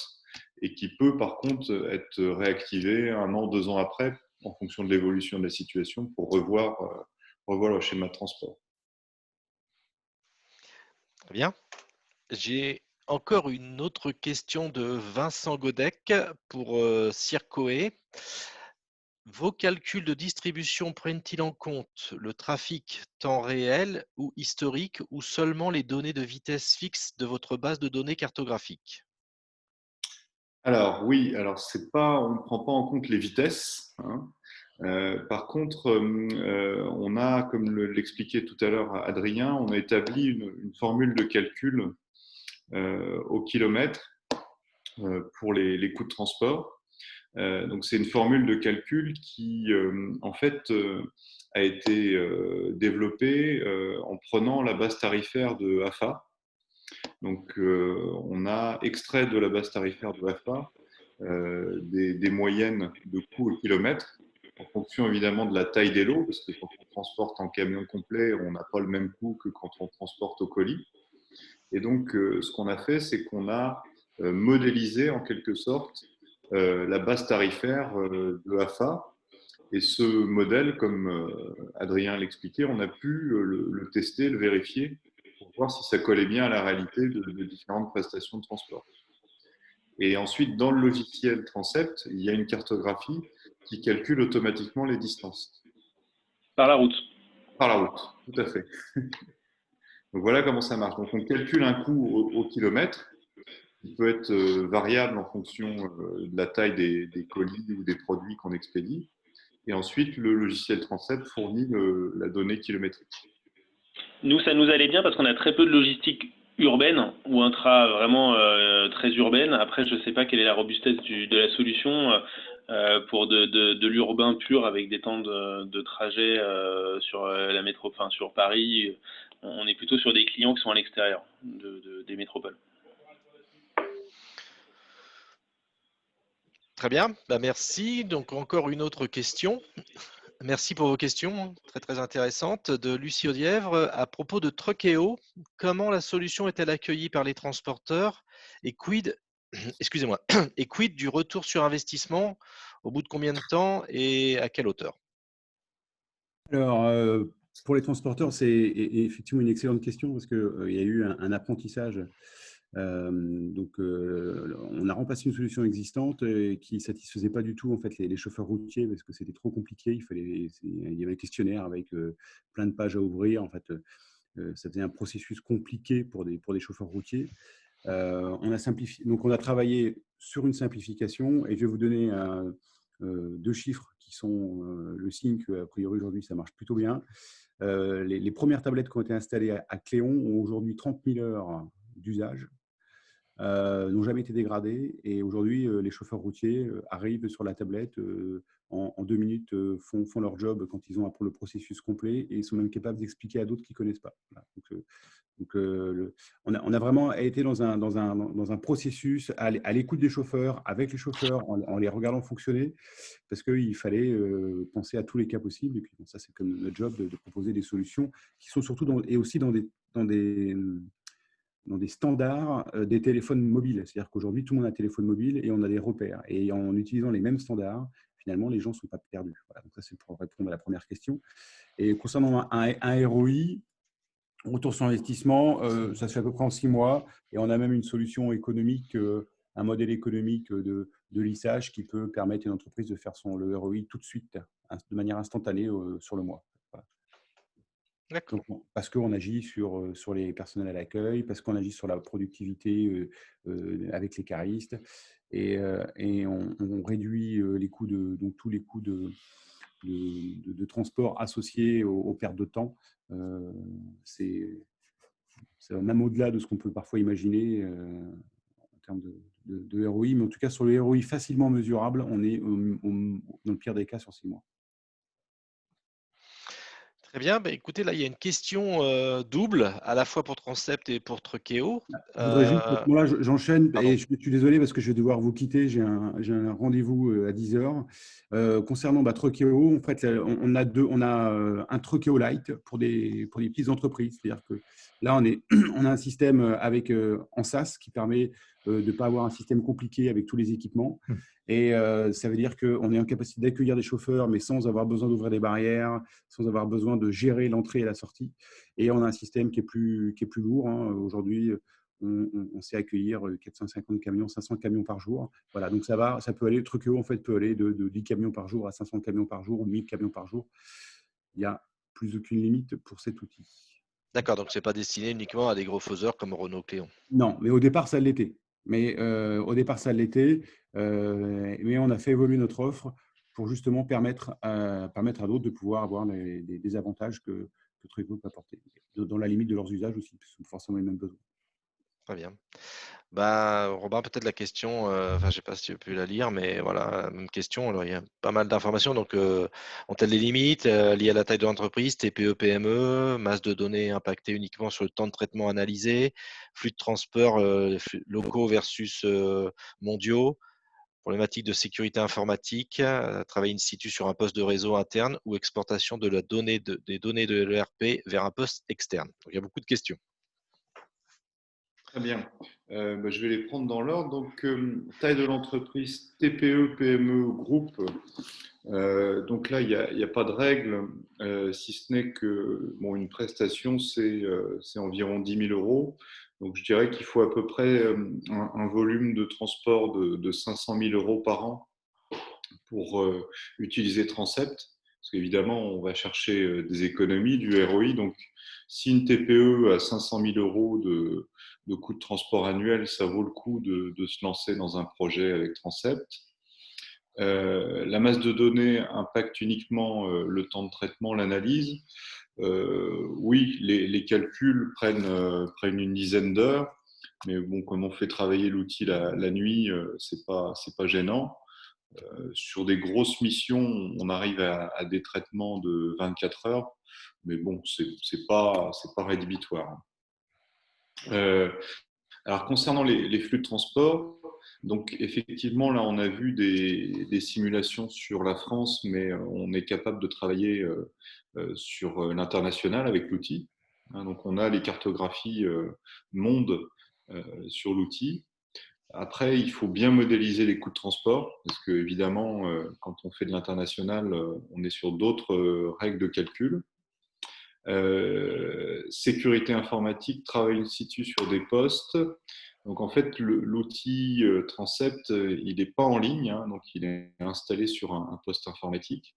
et qui peut par contre être réactivé 1 an, 2 ans après, en fonction de l'évolution de la situation, pour revoir le schéma de transport. Très bien. J'ai encore une autre question de Vincent Godec pour Circoe. Vos calculs de distribution prennent-ils en compte le trafic temps réel ou historique ou seulement les données de vitesse fixe de votre base de données cartographique? Alors oui, on ne prend pas en compte les vitesses. Hein. Par contre, on a, comme l'expliquait tout à l'heure Adrien, on a établi une formule de calcul au kilomètre pour les coûts de transport. Donc c'est une formule de calcul qui, en fait, a été développée en prenant la base tarifaire de AFA. Donc, on a extrait de la base tarifaire de AFA des moyennes de coûts au kilomètre, en fonction évidemment de la taille des lots, parce que quand on transporte en camion complet, on n'a pas le même coût que quand on transporte au colis. Et donc, ce qu'on a fait, c'est qu'on a modélisé en quelque sorte la base tarifaire de AFA. Et ce modèle, comme Adrien l'expliquait, on a pu le tester, le vérifier, pour voir si ça collait bien à la réalité de différentes prestations de transport. Et ensuite, dans le logiciel Transept, il y a une cartographie qui calcule automatiquement les distances. Par la route. Par la route, tout à fait. Donc voilà comment ça marche. Donc on calcule un coût au kilomètre qui peut être variable en fonction de la taille des colis ou des produits qu'on expédie. Et ensuite, le logiciel Transept fournit la donnée kilométrique. Nous, ça nous allait bien parce qu'on a très peu de logistique urbaine ou intra vraiment très urbaine. Après, je ne sais pas quelle est la robustesse de la solution pour de l'urbain pur avec des temps de trajet sur la métro, enfin sur Paris. On est plutôt sur des clients qui sont à l'extérieur des métropoles. Très bien, bah, merci. Donc encore une autre question. Merci pour vos questions, très très intéressantes, de Lucie Audièvre. À propos de Truckeo, comment la solution est-elle accueillie par les transporteurs et quid, excusez-moi, et quid du retour sur investissement, au bout de combien de temps et à quelle hauteur? Alors, pour les transporteurs, c'est effectivement une excellente question parce qu'il y a eu un apprentissage. Donc, on a remplacé une solution existante qui ne satisfaisait pas du tout en fait, les chauffeurs routiers parce que c'était trop compliqué. Il y avait un questionnaire avec plein de pages à ouvrir. En fait, ça faisait un processus compliqué pour des chauffeurs routiers. On a simplifié. Donc, on a travaillé sur une simplification et je vais vous donner deux chiffres qui sont le signe qu'a priori aujourd'hui ça marche plutôt bien. Les premières tablettes qui ont été installées à Cléon ont aujourd'hui 30 000 heures d'usage, n'ont jamais été dégradées et aujourd'hui les chauffeurs routiers arrivent sur la tablette en 2 minutes, font leur job quand ils ont appris le processus complet et ils sont même capables d'expliquer à d'autres qui ne connaissent pas. Voilà. Donc, on a vraiment été dans un processus à l'écoute des chauffeurs, avec les chauffeurs, en les regardant fonctionner, parce qu'il fallait penser à tous les cas possibles. Et puis, bon, ça, c'est comme notre job de proposer des solutions qui sont surtout et aussi dans des standards des téléphones mobiles. C'est-à-dire qu'aujourd'hui, tout le monde a un téléphone mobile et on a des repères. Et en utilisant les mêmes standards, finalement, les gens ne sont pas perdus. Voilà, donc ça, c'est pour répondre à la première question. Et concernant un ROI, retour sur investissement, ça se fait à peu près en 6 mois et on a même une solution économique, un modèle économique de lissage qui peut permettre à une entreprise de faire le ROI tout de suite, de manière instantanée sur le mois. Voilà. D'accord. Donc, parce qu'on agit sur les personnels à l'accueil, parce qu'on agit sur la productivité avec les caristes et on réduit les coûts donc tous les coûts de transport associés aux pertes de temps. C'est même au-delà de ce qu'on peut parfois imaginer en termes de ROI, mais en tout cas sur le ROI facilement mesurable, on est dans le pire des cas sur 6 mois. Très bien, bah, écoutez, là, il y a une question double, à la fois pour Transept et pour Truckeo. Je voudrais juste, là, j'enchaîne Pardon. et je suis désolé parce que je vais devoir vous quitter. J'ai un rendez-vous à 10h. Concernant Truckeo, en fait, on a un Truckeo Lite pour des petites entreprises. C'est-à-dire que là, on a un système en SaaS qui permet de ne pas avoir un système compliqué avec tous les équipements. Et ça veut dire qu'on est en capacité d'accueillir des chauffeurs, mais sans avoir besoin d'ouvrir des barrières, sans avoir besoin de gérer l'entrée et la sortie. Et on a un système qui est plus lourd. Hein. Aujourd'hui, on sait accueillir 450 camions, 500 camions par jour. Voilà, donc ça peut aller, Truckeo en fait peut aller de 10 camions par jour à 500 camions par jour ou 1000 camions par jour. Il n'y a plus aucune limite pour cet outil. D'accord, donc ce n'est pas destiné uniquement à des gros faiseurs comme Renault Cléon. Non, mais au départ, ça l'était. Mais on a fait évoluer notre offre pour justement permettre à d'autres de pouvoir avoir des avantages que Truckeo peut apporter, dans la limite de leurs usages aussi, parce qu'ils ont forcément les mêmes besoins. Très bien. Bah, Robin, peut-être la question, je ne sais pas si tu as pu la lire, mais voilà, même question. Alors, il y a pas mal d'informations. Donc, ont-elles des limites liées à la taille de l'entreprise, TPE, PME, masse de données impactée uniquement sur le temps de traitement analysé, flux de transport flux locaux versus mondiaux, problématique de sécurité informatique, travail in situ sur un poste de réseau interne ou exportation de des données de l'ERP vers un poste externe. Donc, il y a beaucoup de questions. Très bien. Je vais les prendre dans l'ordre. Donc, taille de l'entreprise, TPE, PME, groupe. Donc là, il n'y a pas de règle, si ce n'est que une prestation, c'est environ 10 000 euros. Donc, je dirais qu'il faut à peu près un volume de transport de 500 000 euros par an pour utiliser Transept. Parce qu'évidemment, on va chercher des économies, du ROI. Donc, si une TPE a 500 000 euros de coûts de transport annuel, ça vaut le coup de se lancer dans un projet avec Transept. La masse de données impacte uniquement le temps de traitement, l'analyse. Oui, les calculs prennent une dizaine d'heures, mais bon, comme on fait travailler l'outil la nuit, c'est pas gênant. Sur des grosses missions, on arrive à des traitements de 24 heures, mais bon, c'est pas rédhibitoire. Alors concernant les flux de transport, donc effectivement là on a vu des simulations sur la France, mais on est capable de travailler sur l'international avec l'outil. Donc on a les cartographies monde sur l'outil. Après, il faut bien modéliser les coûts de transport, parce que évidemment, quand on fait de l'international, on est sur d'autres règles de calcul. Sécurité informatique, travail in situ sur des postes. Donc en fait, l'outil Transept, il n'est pas en ligne, hein, donc il est installé sur un poste informatique.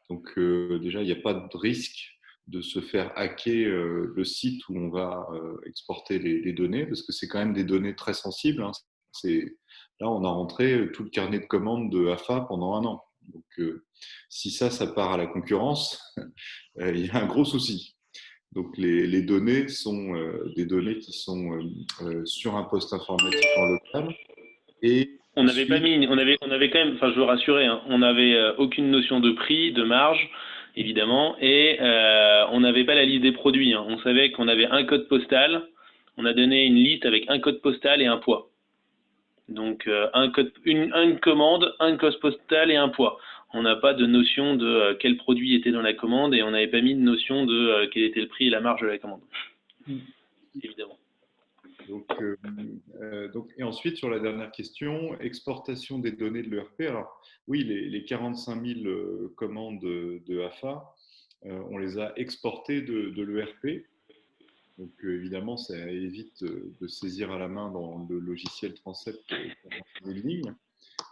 Donc déjà, il n'y a pas de risque de se faire hacker le site où on va exporter les données, parce que c'est quand même des données très sensibles. Hein. Là, on a rentré tout le carnet de commandes de AFA pendant 1 an. Donc si ça part à la concurrence, il y a un gros souci. Donc les données sont des données qui sont sur un poste informatique en local. Et on n'avait pas mis, on avait quand même, enfin je veux rassurer, hein, on n'avait aucune notion de prix, de marge, évidemment, et on n'avait pas la liste des produits. Hein. On savait qu'on avait un code postal, on a donné une liste avec un code postal et un poids. Donc une commande, un code postal et un poids. On n'a pas de notion de quel produit était dans la commande et on n'avait pas mis de notion de quel était le prix et la marge de la commande. Évidemment. Donc, et ensuite, sur la dernière question, exportation des données de l'ERP. Alors, oui, les 45 000 commandes de AFA, on les a exportées de l'ERP. Donc, évidemment, ça évite de saisir à la main dans le logiciel Transept des lignes.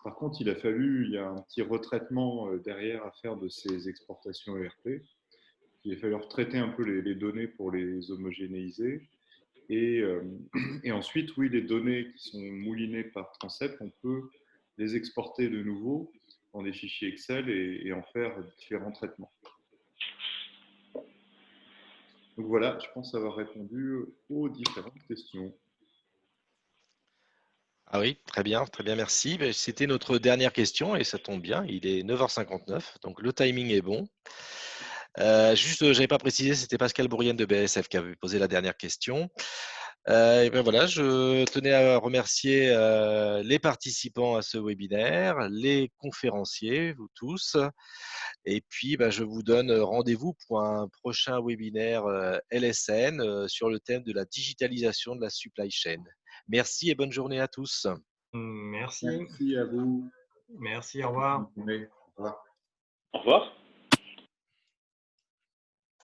Par contre, il y a un petit retraitement derrière à faire de ces exportations ERP. Il a fallu retraiter un peu les données pour les homogénéiser. Et ensuite, oui, les données qui sont moulinées par Transept, on peut les exporter de nouveau dans des fichiers Excel et en faire différents traitements. Donc voilà, je pense avoir répondu aux différentes questions. Ah oui, très bien, merci. C'était notre dernière question et ça tombe bien, il est 9h59, donc le timing est bon. Juste, j'avais pas précisé, c'était Pascal Bourrienne de BASF qui avait posé la dernière question. Et ben voilà, je tenais à remercier les participants à ce webinaire, les conférenciers, vous tous. Et puis, je vous donne rendez-vous pour un prochain webinaire LSN sur le thème de la digitalisation de la supply chain. Merci et bonne journée à tous. Merci. Merci à vous. Merci, au revoir. Au revoir. Au revoir.